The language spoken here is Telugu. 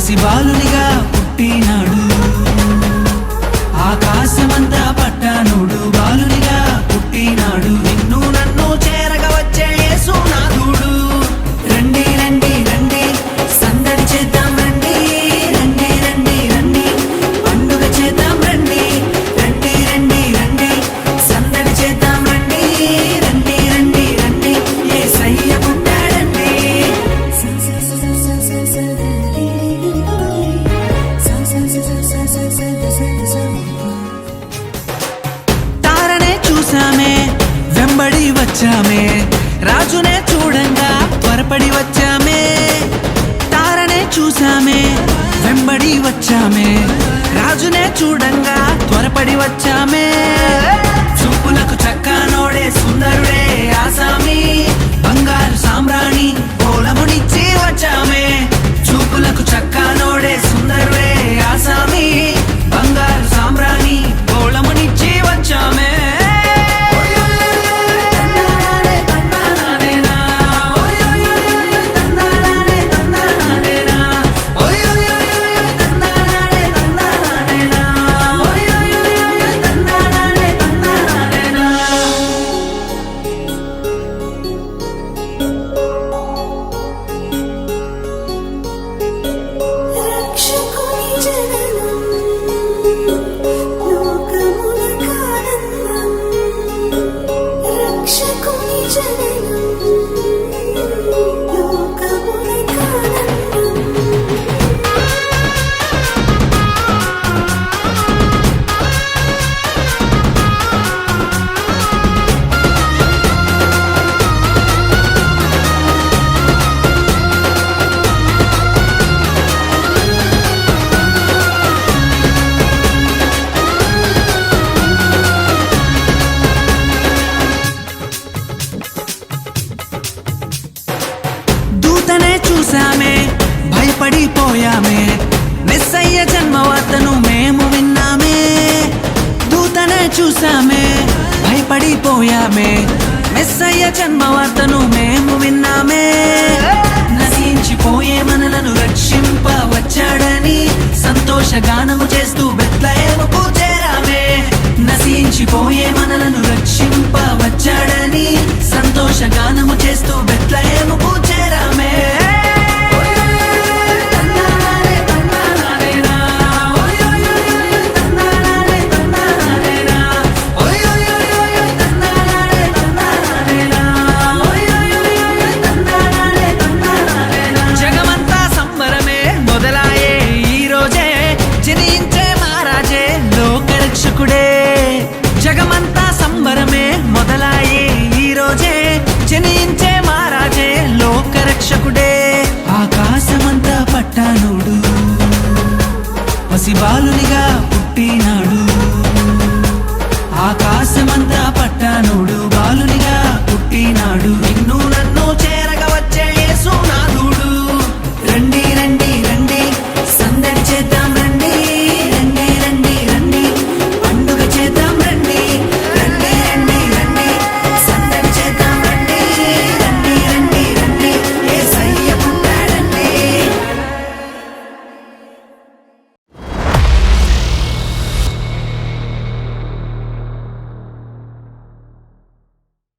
పసిబాలునిగా పుట్టినాడు ఆకాశమంతా పట్టానుడు బాలునిగా పుట్టినాడు నిన్ను నన్ను చేరగా వచ్చే యేసునాథుడు రండి రండి రండి సందడి చేద్దాం రండి రండి రండి రండి పండుగ చేద్దాం రండి రండి రండి రండి సందడి చేద్దాం రండి రండి రండి రండి యేసయ్య పుట్టాడండి తారనే చూసామే వెంబడి వచ్చామే రాజునే చూడంగా త్వరపడి వచ్చామే తారనే చూసామే వెంబడి వచ్చామే రాజునే చూడంగా త్వరపడి వచ్చామే చూపులకు చక్కనోడే సుందరుడే ఆసామి బంగారు సామ్రాణి కోలమునిచ్చి వచ్చామే చూపులకు చక్కనోడే సుందరుడే ఆసామి బంగారు సామ్రాణి కోలమునిచ్చి వచ్చామే దూతనే చూసామే భయపడిపోయామే మెస్సయ్య జన్మవార్తను మేము విన్నామే దూతనే చూసామే భయపడిపోయామే మెస్సయ్య జన్మవార్తను మేము విన్నామే నశించిపోయే మనలను రక్షింప వచ్చాడని సంతోషగానము చేస్తూ బెత్లెహేముకు చేరామే నశించిపోయే మనలను రక్షింప వచ్చాడని సంతోషగానము చేస్తూ బెత్లెహేముకు చేరామే జగమంతా సంబరమే మొదలాయే ఈ రోజే జనించే మహారాజే లోకరక్షకుడే జగమంతా సంబరమే మొదలాయే ఈ రోజే జనించే మహారాజే లోకరక్షకుడే ఆకాశమంతా పట్టానుడు పసిబాలునిగా పుట్టినాడు ఆకాశమంతా పట్టానుడు బాలుని